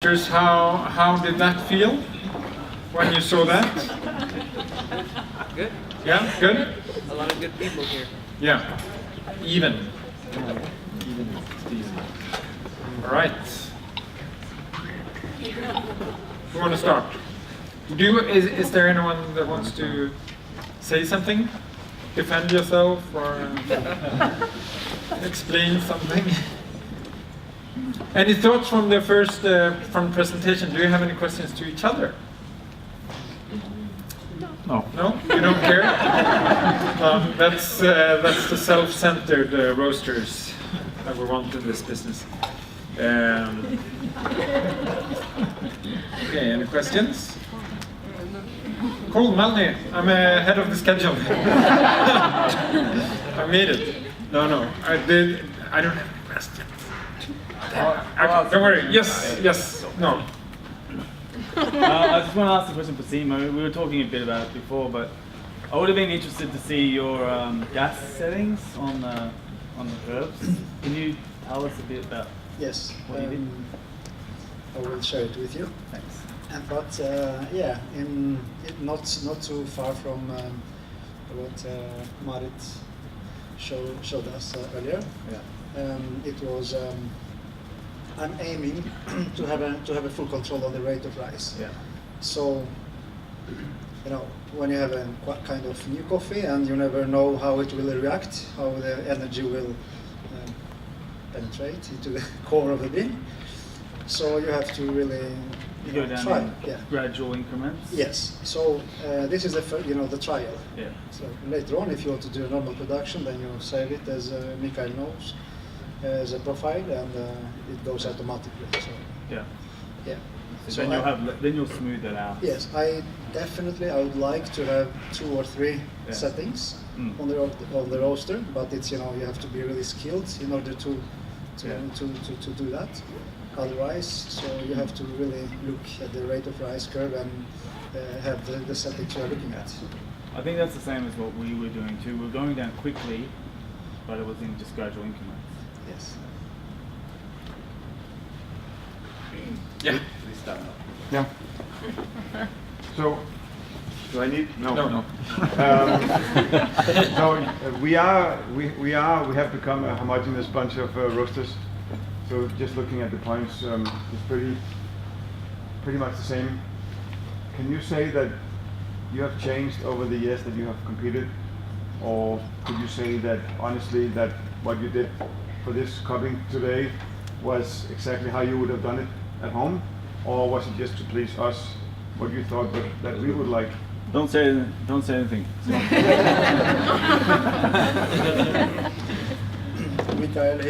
How did that feel when you saw that? Good. Yeah, good? A lot of good people here. Yeah, even. All right. Who want to start? Is there anyone that wants to say something? Defend yourself or explain something? Any thoughts from the first from presentation? Do you have any questions to each other? No. No? You don't care? No, that's the self-centered roasters that we want in this business. Okay, any questions? Cool, Melanie, I'm ahead of the schedule. I made it. No, I don't have any questions. Don't worry. Yes. No. I just want to ask a question for Simo. We were talking a bit about it before, but I would have been interested to see your gas settings on the curves. Can you tell us a bit about Yes, what you did? I will share it with you. Thanks. But not too far from what Marit showed us earlier. Yeah. It was. I'm aiming to have a full control on the rate of rise. Yeah. So, when you have a kind of new coffee and you never know how it will react, how the energy will penetrate into the core of the bean. So you have to really You go down try. in gradual increments. Yes. So this is the trial. Yeah. So later on, if you want to do a normal production, then you save it as Mikael knows as a profile, and it goes automatically. So Yeah. yeah. So then you'll smooth that out. Yes, I would like to have 2 or 3 settings on the roaster, but it's you have to be really skilled in order to do that. Otherwise, so you have to really look at the rate of rise curve and have the settings you are looking at. I think that's the same as what we were doing too. We're going down quickly, but it was in just gradual increments. Yes. Yeah. Please start. Yeah. So, do I need? No. No. So we have become a homogeneous bunch of roasters. So just looking at the points, it's pretty much the same. Can you say that you have changed over the years that you have competed, or could you say that honestly that what you did for this cupping today was exactly how you would have done it at home, or was it just to please us, what you thought that we would like? Don't say anything. Mikael, I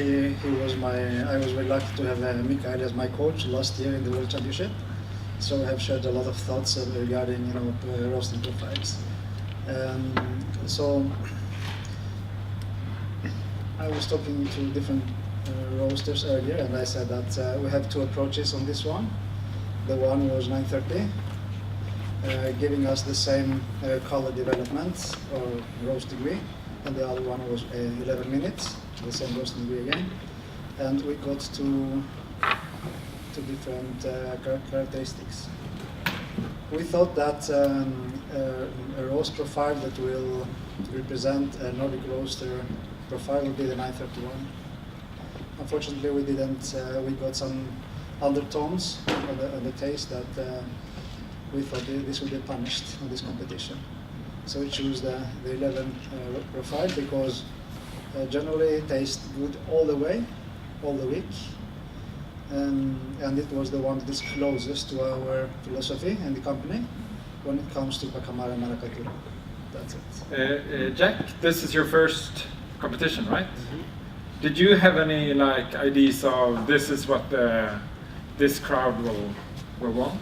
was very lucky to have Mikael as my coach last year in the World Championship. So I have shared a lot of thoughts regarding roasting profiles. So I was talking to different roasters earlier, and I said that we have 2 approaches on this one. The one was 930, giving us the same color development or roast degree, and the other one was 11 minutes, the same roast degree again. And we got two different characteristics. We thought that a roast profile that will represent a Nordic Roaster profile would be the 931. Unfortunately, we didn't. We got some undertones on the taste that we thought this would be punished on this competition. So we chose the 11 profile because generally it tastes good all the way, all the week. And it was the one that is closest to our philosophy in the company when it comes to Pacamara Maracatu. That's it. Jack, this is your first competition, right? Mm-hmm. Did you have any ideas of this is what this crowd will want?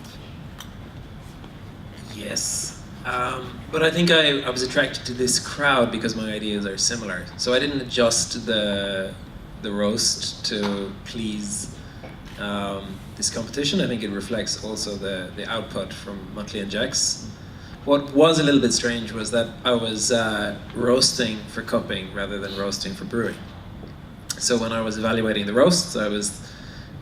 Yes, but I think I was attracted to this crowd because my ideas are similar. So I didn't adjust the roast to please this competition. I think it reflects also the output from Muttley and Jack's. What was a little bit strange was that I was roasting for cupping rather than roasting for brewing. So when I was evaluating the roasts, I was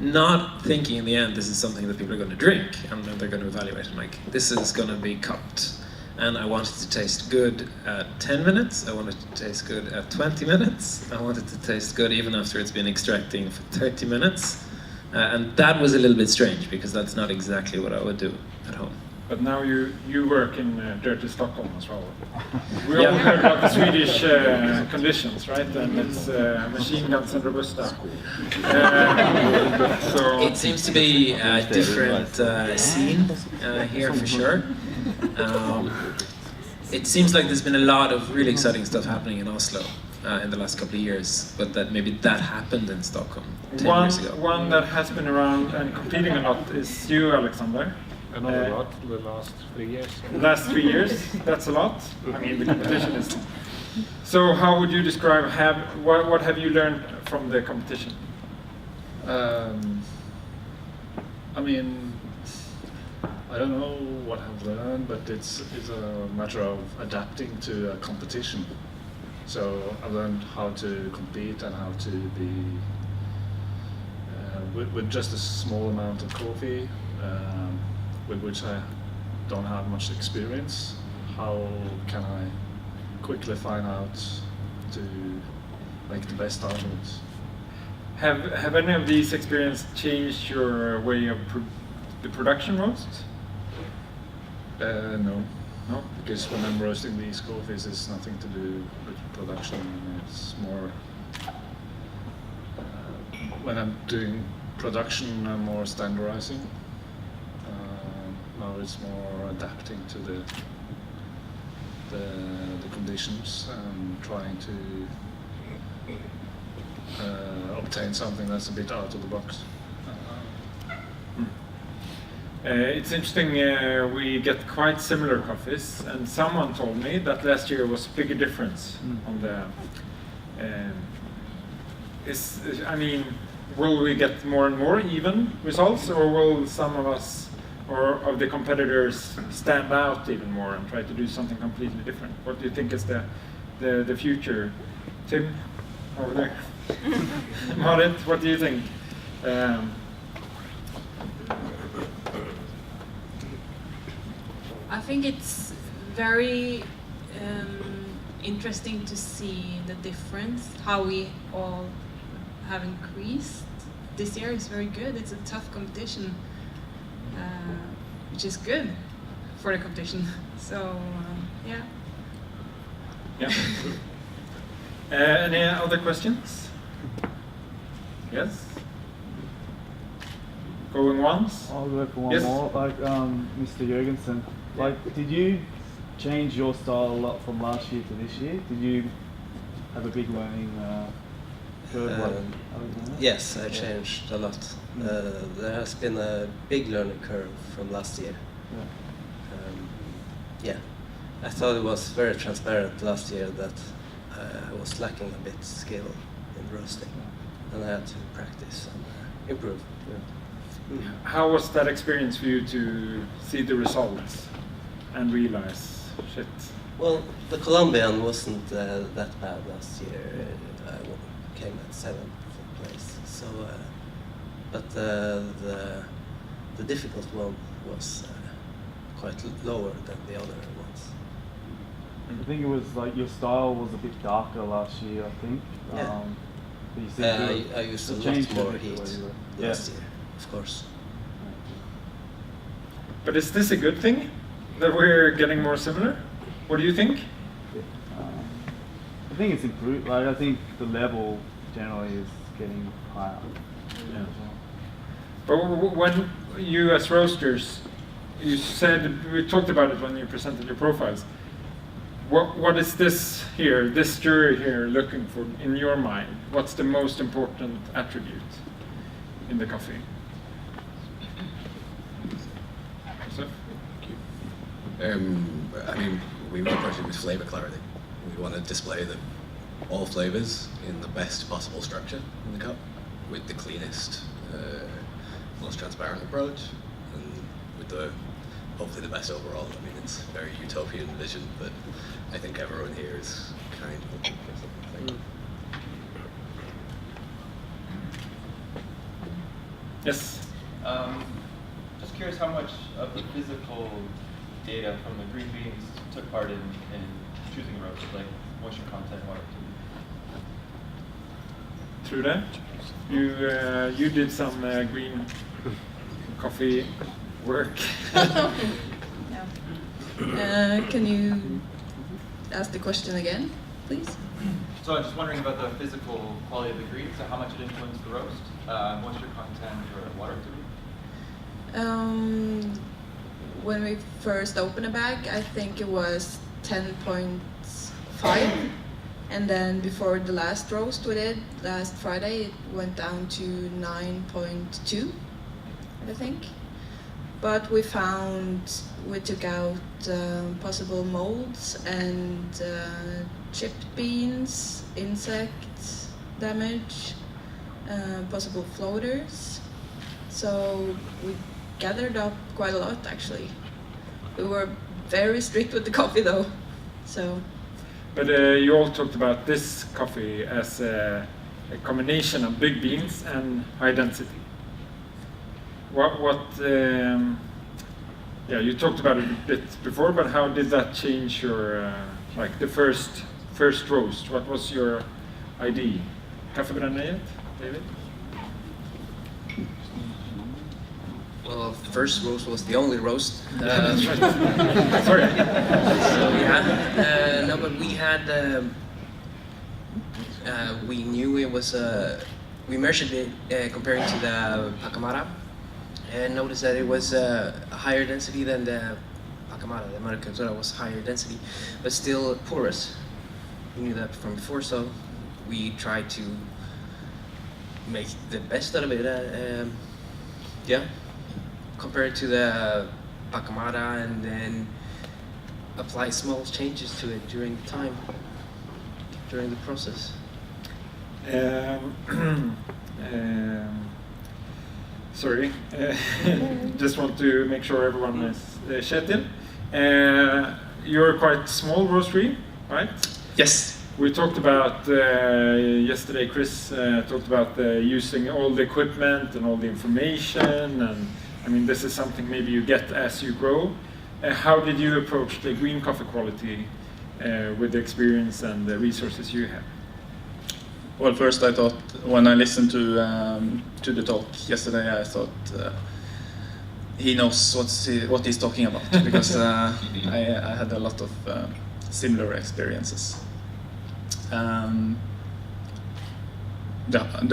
not thinking in the end this is something that people are going to drink and then they're going to evaluate and like, this is going to be cupped. And I want it to taste good at 10 minutes, I want it to taste good at 20 minutes, I want it to taste good even after it's been extracting for 30 minutes. And that was a little bit strange because that's not exactly what I would do at home. But now you work in dirty Stockholm as well. We all heard about the Swedish conditions, right? And it's machine guns and Robusta. So It seems to be a different scene here for sure. It seems like there's been a lot of really exciting stuff happening in Oslo in the last couple of years, but that maybe that happened in Stockholm 10 years ago. one that has been around and competing a lot is you, Alexander. Another lot the last 3 years. The last 3 years, that's a lot. I mean, the competition is. So, how would you describe? What have you learned from the competition? I mean, I don't know what I've learned, but it's a matter of adapting to a competition. So I learned how to compete and how to be with just a small amount of coffee, with which I don't have much experience. How can I quickly find out to make the best out of it? Have any of these experiences changed your way of the production roasts? No. No. Because when I'm roasting these coffees, it's nothing to do with production. It's more when I'm doing production, I'm more standardizing. Now it's more adapting to the conditions and trying to obtain something that's a bit out of the box. It's interesting, we get quite similar coffees, and someone told me that last year was a bigger difference on the. I mean, will we get more and more even results, or will some of us or of the competitors stand out even more and try to do something completely different? What do you think is the future? Tim, over there. Marit, what do you think? I think it's very interesting to see the difference, how we all have increased. This year is very good. It's a tough competition, which is good for the competition. So, yeah. Yeah. Any other questions? Yes? Going once? I'll go for one Yes. more. Like, Mr. Jurgensen, like, did you change your style a lot from last year to this year? Did you have a big learning curve? Yes, I changed a lot. There has been a big learning curve from last year. Yeah, I thought it was very transparent last year that I was lacking a bit skill in roasting, and I had to practice and improve. How was that experience for you to see the results and realize, shit? Well, the Colombian wasn't that bad last year. I came at 7th place. So, but the difficult one was quite lower than the other ones. I think it was like your style was a bit darker last year. I think. Yeah. But you said I used a changed lot more a bit heat the way you were. last year, of course. But is this a good thing that we're getting more similar? What do you think? I think it's improved. Like, I think the level generally is getting higher. Yeah. But when you as roasters, you said, we talked about it when you presented your profiles. What is this here, this jury here, looking for in your mind? What's the most important attribute in the coffee? Joseph? I mean, we want to approach it with flavor clarity. We want to display all flavors in the best possible structure in the cup, with the cleanest, most transparent approach, and with hopefully the best overall. I mean, it's a very utopian vision, but I think everyone here is kind of looking for something. Yes. Just curious how much of the physical data from the green beans took part in choosing a roast, like moisture content, water activity. True that. You did some green coffee work. Can you ask the question again, please? So I'm just wondering about the physical quality of the green, so how much it influenced the roast, moisture content or water activity? When we first opened a bag, I think it was 10.5, and then before the last roast we did last Friday, it went down to 9.2, I think. But we took out possible molds and chipped beans, insect damage, possible floaters. So we gathered up quite a lot, actually. We were very strict with the coffee, though. So. But you all talked about this coffee as a combination of big beans and high density. Yeah, you talked about it a bit before, but how did that change your, like the first roast? What was your idea? Kaffebrännet, David? Well, the first roast was the only roast. Sorry. So yeah, no, but we had, we knew it was, we measured it comparing to the Pacamara, and noticed that it was a higher density than the Pacamara. The Maracatura was higher density, but still porous. We knew that from before, so we tried to make the best out of it. Yeah, compared to the Pacamara, and then apply small changes to it during the time, during the process. Sorry, just want to make sure everyone is Kjetil. You're quite small roastery, right? Yes. We talked about yesterday. Chris talked about using all the equipment and all the information, and I mean this is something maybe you get as you grow. How did you approach the green coffee quality with the experience and the resources you have? Well, first I thought, when I listened to the talk yesterday, I thought he knows what he's talking about, because I had a lot of similar experiences. The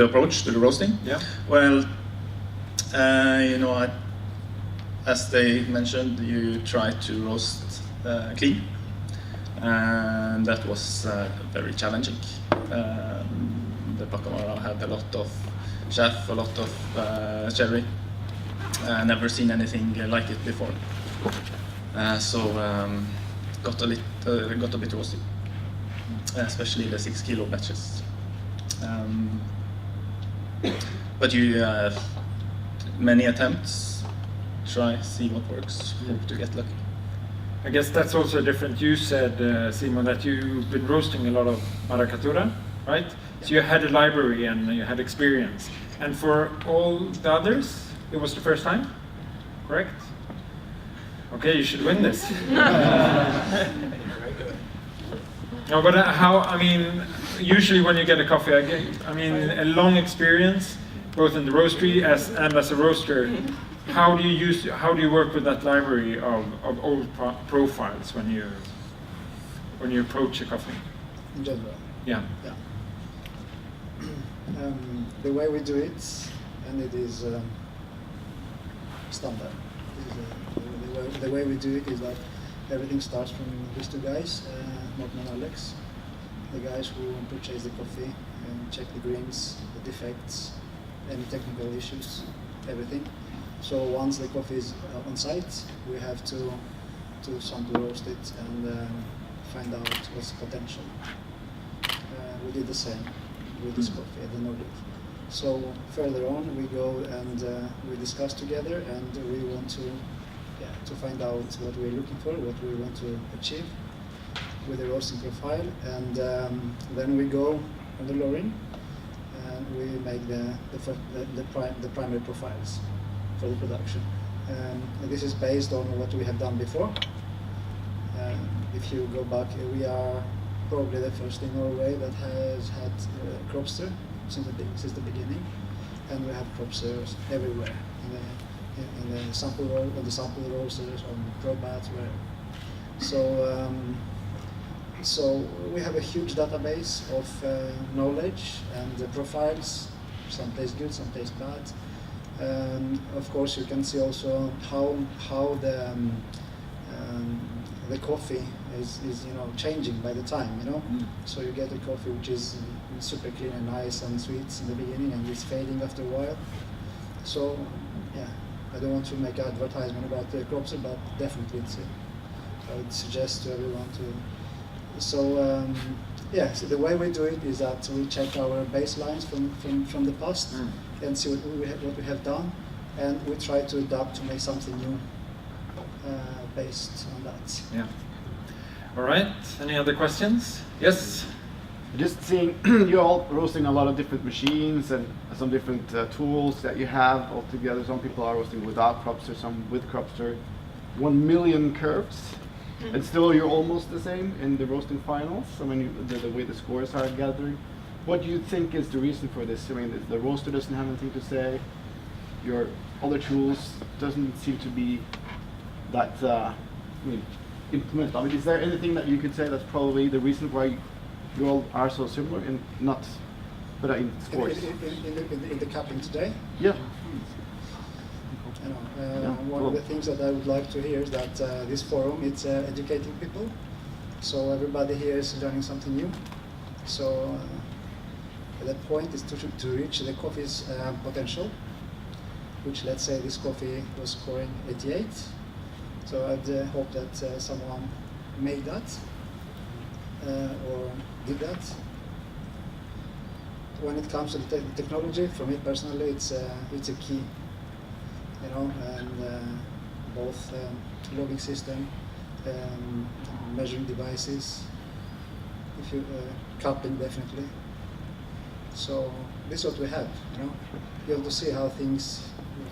approach to the roasting? Yeah. Well, you know, as they mentioned, you try to roast clean, and that was very challenging. The Pacamara had a lot of chaff, a lot of cherry. Never seen anything like it before. So got a bit roasty, especially the 6 kilo batches. But you many attempts, try, see what works, hope to get lucky. I guess that's also different. You said, Simon, that you've been roasting a lot of Maracatura, right? So you had a library and you had experience. And for all the others, it was the first time, correct? Okay, you should win this. No, but I mean, usually when you get a coffee, I mean, a long experience, both in the roastery and as a roaster. How do you work with that library of old profiles when you approach a coffee? In general. Yeah. Yeah. The way we do it, and it is standard. The way we do it is that everything starts from these two guys, Morten and Alex, the guys who purchase the coffee and check the grains, the defects, any technical issues, everything. So once the coffee is on site, we have to sample roast it and find out what's the potential. We did the same with this coffee at the Nordic. So further on, we go and we discuss together, and we want to find out what we're looking for, what we want to achieve with the roasting profile, and then we go on the lowering, we make the primary profiles for the production. And this is based on what we have done before. If you go back, we are probably the first in Norway that has had Cropster since the beginning, and we have Cropsters everywhere in the sample roasters, on the probats, where. So we have a huge database of knowledge and the profiles. Some taste good, some taste bad. Of course, you can see also how the coffee is changing by the time, So you get a coffee which is super clean and nice and sweet in the beginning, and it's fading after a while. So yeah, I don't want to make advertisement about the Cropster, but definitely I would suggest to everyone to. So so the way we do it is that we check our baselines from the past and see what we have done, and we try to adapt to make something new based on that. Yeah. All right. Any other questions? Yes. Just seeing you're all roasting a lot of different machines and some different tools that you have all together. Some people are roasting without Cropster, some with Cropster. 1 million curves. And still you're almost the same in the roasting finals. I mean, the way the scores are gathering. What do you think is the reason for this? I mean, the roaster doesn't have anything to say. Your other tools doesn't seem to be that implemented. I mean, is there anything that you could say that's probably the reason why you all are so similar in in scores? In the cupping today? Yeah. One of the things that I would like to hear is that this forum, it's educating people. So everybody here is learning something new. So the point is to reach the coffee's potential, which, let's say this coffee was scoring 88. So I'd hope that someone made that or did that. When it comes to the technology, for me personally, it's a key. And both logging system, measuring devices, if you cupping definitely. So this is what we have. You have to see how it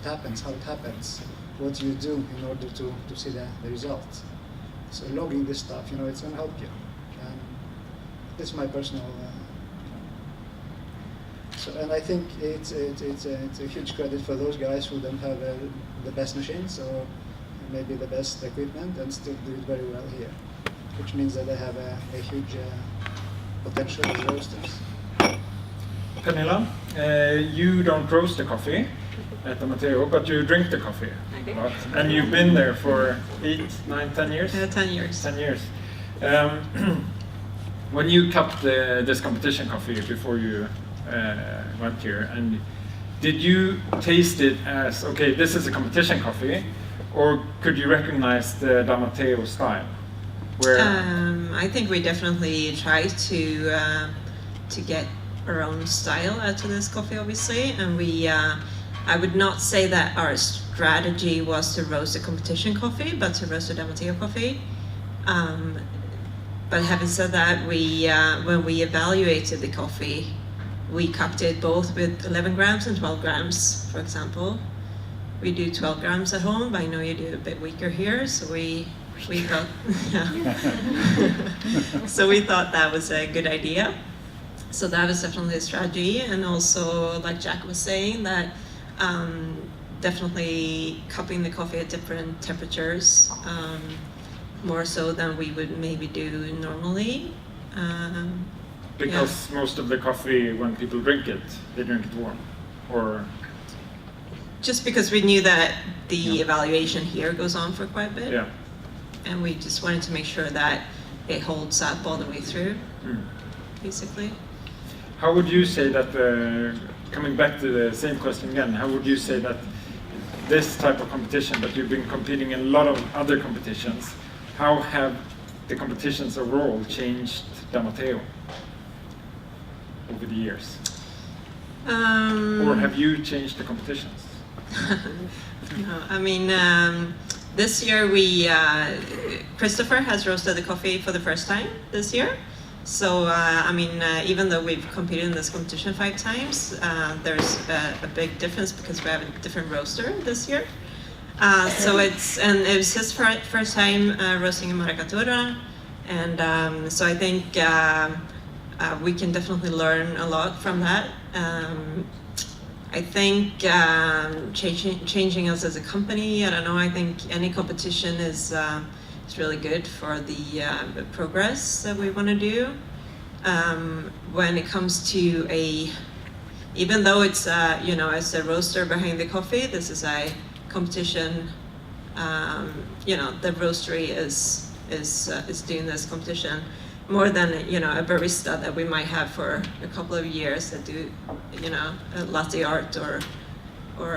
happens, what you do in order to see the result. So logging this stuff, it's going to help you. And this is my personal. And I think it's a huge credit for those guys who don't have the best machines or maybe the best equipment and still do it very well here, which means that they have a huge potential as roasters. Pernilla, you don't roast the coffee at the Matteo, but you drink the coffee. I do. And you've been there for 8, 9, 10 years? 10 years. 10 years. When you cupped this competition coffee before you went here, and did you taste it as, okay, this is a competition coffee, or could you recognize the Da Matteo style? I think we definitely try to get our own style out of this coffee, obviously, and I would not say that our strategy was to roast a competition coffee, but to roast a Da Matteo coffee. But having said that, when we evaluated the coffee, we cupped it both with 11 grams and 12 grams, for example. We do 12 grams at home, but I know you do a bit weaker here, so we thought, so we thought that was a good idea. So that was definitely a strategy, and also, like Jack was saying, that definitely cupping the coffee at different temperatures, more so than we would maybe do normally. Because most of the coffee, when people drink it, they drink it warm, or? Just because we knew that the evaluation here goes on for quite a bit. Yeah. And we just wanted to make sure that it holds up all the way through, basically. How would you say that, coming back to the same question again, how would you say that this type of competition, that you've been competing in a lot of other competitions, how have the competitions overall changed Da Matteo over the years? Or have you changed the competitions? No, I mean, this year Christopher has roasted the coffee for the first time this year, So, I mean, even though we've competed in this competition 5 times, there's a big difference because we have a different roaster this year. So it was his first time roasting a Maracatura, and so I think we can definitely learn a lot from that. I think changing us as a company, I don't know, I think any competition is really good for the progress that we want to do. When it comes to even though it's, you know, as a roaster behind the coffee, this is a competition, you know, the roastery is doing this competition more than, you know, a barista that we might have for a couple of years that do, you know, a latte art or